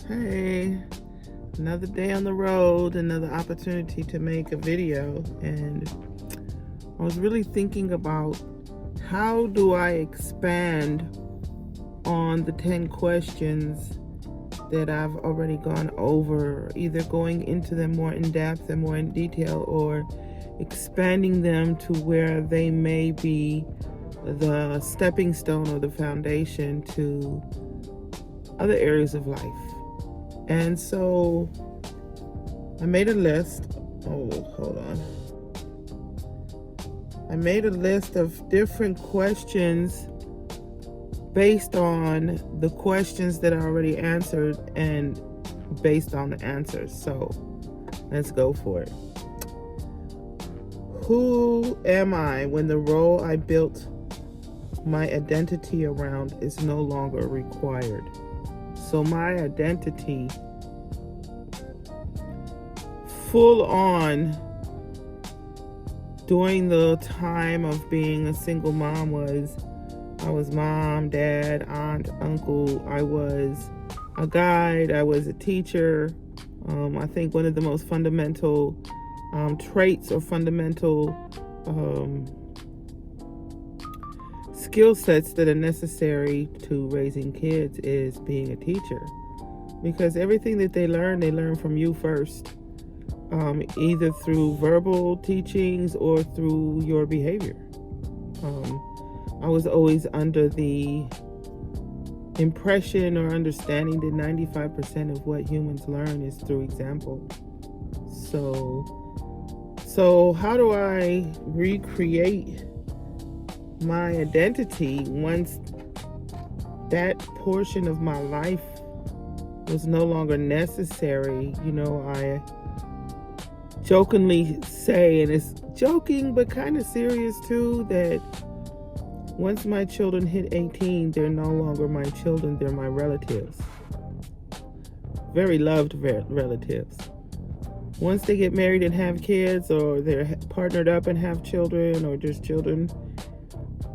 Hey, another day on the road, another opportunity to make a video. And I was really thinking about how do I expand on the 10 questions that I've already gone over, either going into them more in depth and more in detail, or expanding them to where they may be the stepping stone or the foundation to other areas of life. And so I made a list. Hold on. I made a list of different questions based on the questions that I already answered and based on the answers. So let's go for it. Who am I when the role I built my identity around is no longer required? So my identity, full on during the time of being a single mom, I was mom, dad, aunt, uncle. I was a guide. I was a teacher. I think one of the most fundamental traits or fundamental skill sets that are necessary to raising kids is being a teacher, because everything that they learn from you first, either through verbal teachings or through your behavior. I was always under the impression or understanding that 95% of what humans learn is through example. So how do I recreate my identity once that portion of my life was no longer necessary? I jokingly say, and it's joking but kind of serious too, that once my children hit 18, they're no longer my children, they're my relatives. Very loved relatives. Once they get married and have kids, or they're partnered up and have children, or just children,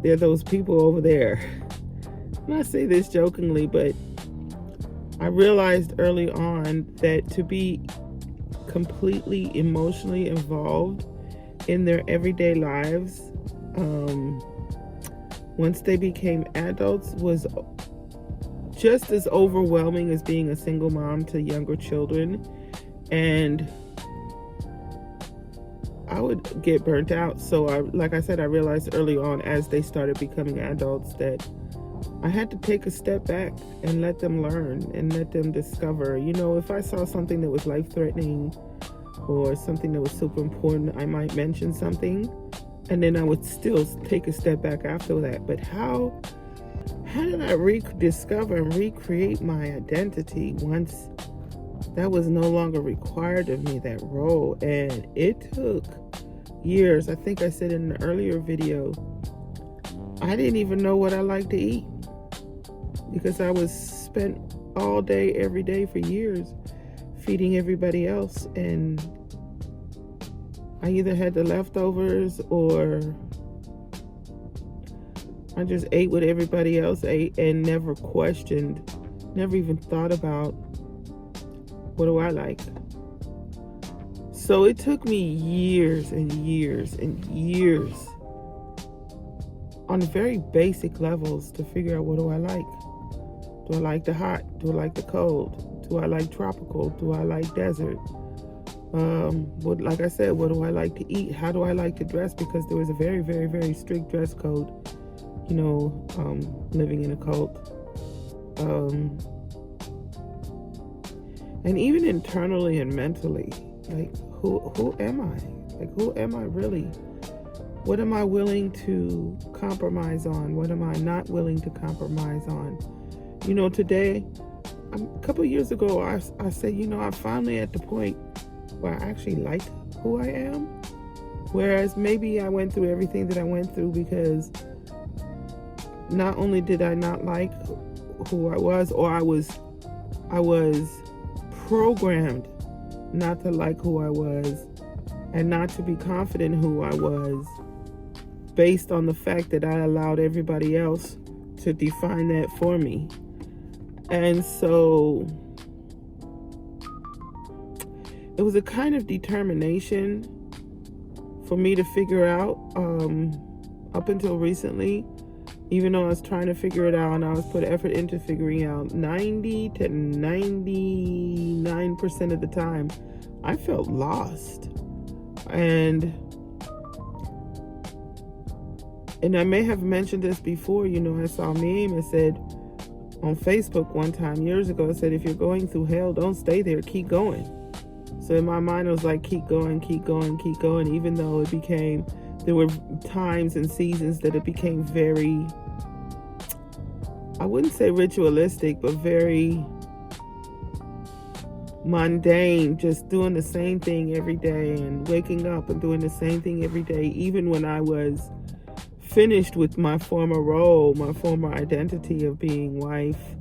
they're those people over there. And I say this jokingly, but I realized early on that to be completely emotionally involved in their everyday lives, once they became adults, was just as overwhelming as being a single mom to younger children. And I would get burnt out. So like I said, I realized early on as they started becoming adults that I had to take a step back and let them learn and let them discover. If I saw something that was life-threatening or something that was super important, I might mention something, and then I would still take a step back after that. But how did I rediscover and recreate my identity once that was no longer required of me, that role? And it took years. I think I said in an earlier video, I didn't even know what I liked to eat, because I was spent all day, every day for years feeding everybody else. And I either had the leftovers or I just ate what everybody else ate and never questioned, never even thought about, what do I like? So it took me years and years and years on very basic levels to figure out, what do I like? Do I like the hot? Do I like the cold? Do I like tropical? Do I like desert? Like I said, what do I like to eat? How do I like to dress? Because there was a very, very, very strict dress code, living in a cult. And even internally and mentally, like, who am I? Like, who am I really? What am I willing to compromise on? What am I not willing to compromise on? Today, a couple of years ago, I said, I'm finally at the point where I actually like who I am. Whereas maybe I went through everything that I went through because not only did I not like who I was, or I was programmed not to like who I was and not to be confident who I was, based on the fact that I allowed everybody else to define that for me. And so it was a kind of determination for me to figure out, up until recently, even though I was trying to figure it out and I was put effort into figuring out 90 to 99% of the time, I felt lost. And I may have mentioned this before, I saw a meme that said on Facebook one time years ago, it said, if you're going through hell, don't stay there, keep going. So in my mind, it was like, keep going, keep going, keep going, even though there were times and seasons that it became very, I wouldn't say ritualistic, but very mundane, just doing the same thing every day and waking up and doing the same thing every day, even when I was finished with my former role, my former identity of being wife,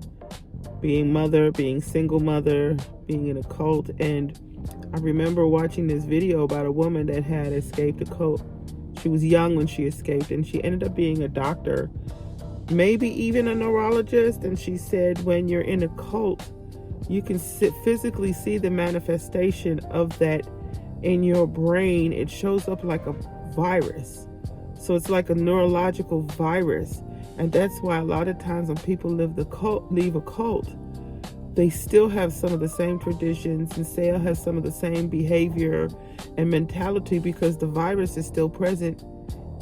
being mother, being single mother, being in a cult. And I remember watching this video about a woman that had escaped a cult. She was young when she escaped, and she ended up being a doctor, maybe even a neurologist. And she said, when you're in a cult, you can physically see the manifestation of that in your brain. It shows up like a virus. So it's like a neurological virus. And that's why a lot of times when people leave a cult, they still have some of the same traditions and still have some of the same behavior and mentality, because the virus is still present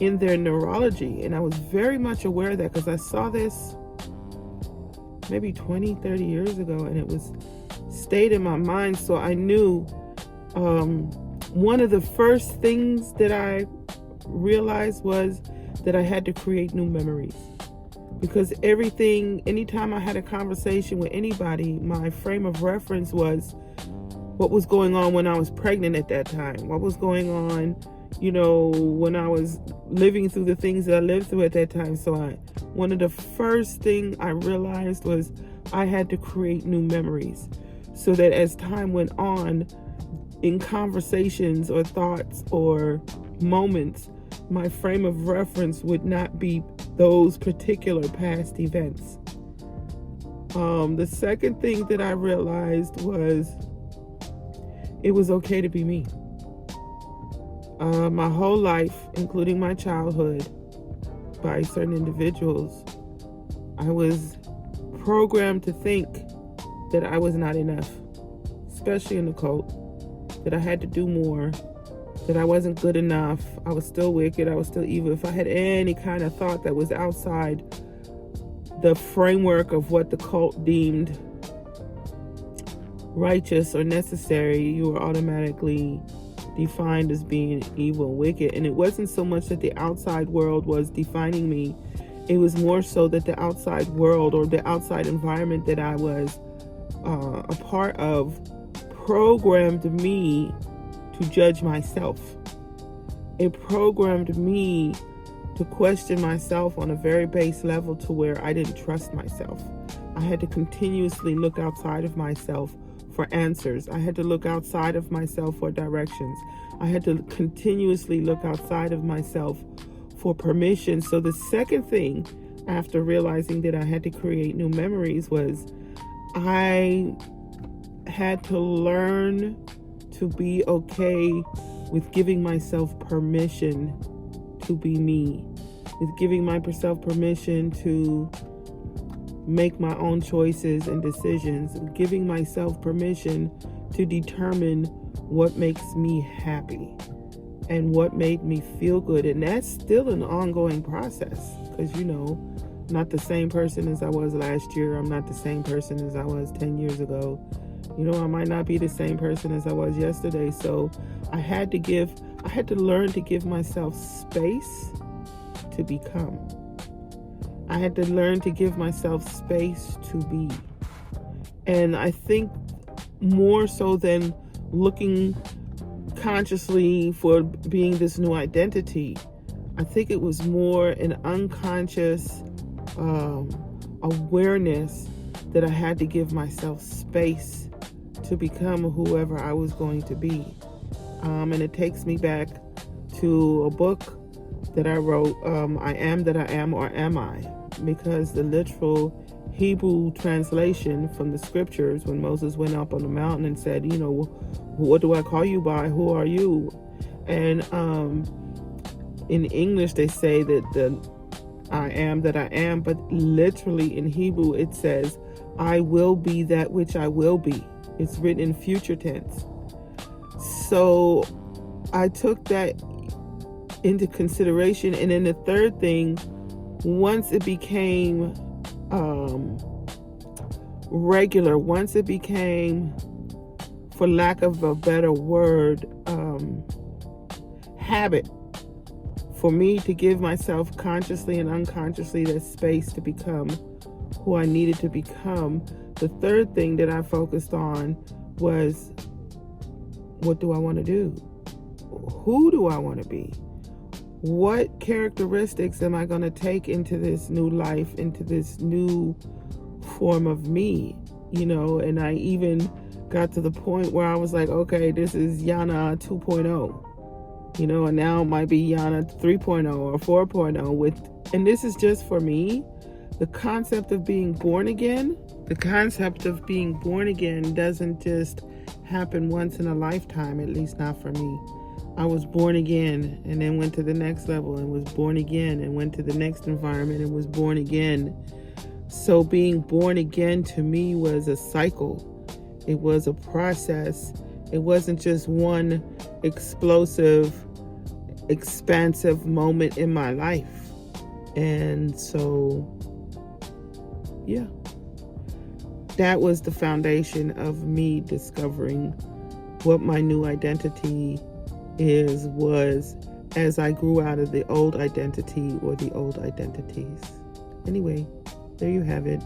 in their neurology. And I was very much aware of that because I saw this maybe 20, 30 years ago, and it was stayed in my mind. So I knew one of the first things that I realized was that I had to create new memories. Because anytime I had a conversation with anybody, my frame of reference was what was going on when I was pregnant at that time, what was going on, when I was living through the things that I lived through at that time. So one of the first things I realized was I had to create new memories, so that as time went on, in conversations or thoughts or moments, my frame of reference would not be those particular past events. The second thing that I realized was it was okay to be me. My whole life, including my childhood, by certain individuals, I was programmed to think that I was not enough, especially in the cult, that I had to do more, that I wasn't good enough, I was still wicked, I was still evil. If I had any kind of thought that was outside the framework of what the cult deemed righteous or necessary, you were automatically defined as being evil and wicked. And it wasn't so much that the outside world was defining me, it was more so that the outside world or the outside environment that I was a part of programmed me to judge myself. It programmed me to question myself on a very base level, to where I didn't trust myself. I had to continuously look outside of myself for answers. I had to look outside of myself for directions. I had to continuously look outside of myself for permission. So the second thing, after realizing that I had to create new memories, was I had to learn to be okay with giving myself permission to be me, with giving myself permission to make my own choices and decisions, with giving myself permission to determine what makes me happy and what made me feel good. And that's still an ongoing process, because not the same person as I was last year. I'm not the same person as I was 10 years ago. I might not be the same person as I was yesterday. So I had to learn to give myself space to become. I had to learn to give myself space to be. And I think more so than looking consciously for being this new identity, I think it was more an unconscious awareness that I had to give myself space to become whoever I was going to be. And it takes me back to a book that I wrote, I Am That I Am, or Am I? because the literal Hebrew translation from the scriptures, when Moses went up on the mountain and said, what do I call you by? Who are you? And in English, they say that the I am that I am, but literally in Hebrew, it says, I will be that which I will be. It's written in future tense. So I took that into consideration. And then the third thing, once it became regular, once it became, for lack of a better word, habit, for me to give myself consciously and unconsciously that space to become who I needed to become, the third thing that I focused on was, what do I want to do? Who do I want to be? What characteristics am I going to take into this new life, into this new form of me? And I even got to the point where I was like, okay, this is Yana 2.0. And now it might be Yana 3.0 or 4.0 and this is just for me. The concept of being born again doesn't just happen once in a lifetime, at least not for me. I was born again and then went to the next level and was born again and went to the next environment and was born again. So being born again to me was a cycle. It was a process. It wasn't just one explosive, expansive moment in my life. And so, yeah, that was the foundation of me discovering what my new identity was as I grew out of the old identity or the old identities. Anyway, there you have it.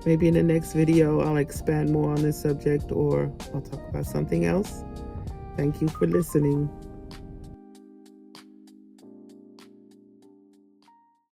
Maybe in the next video, I'll expand more on this subject or I'll talk about something else. Thank you for listening.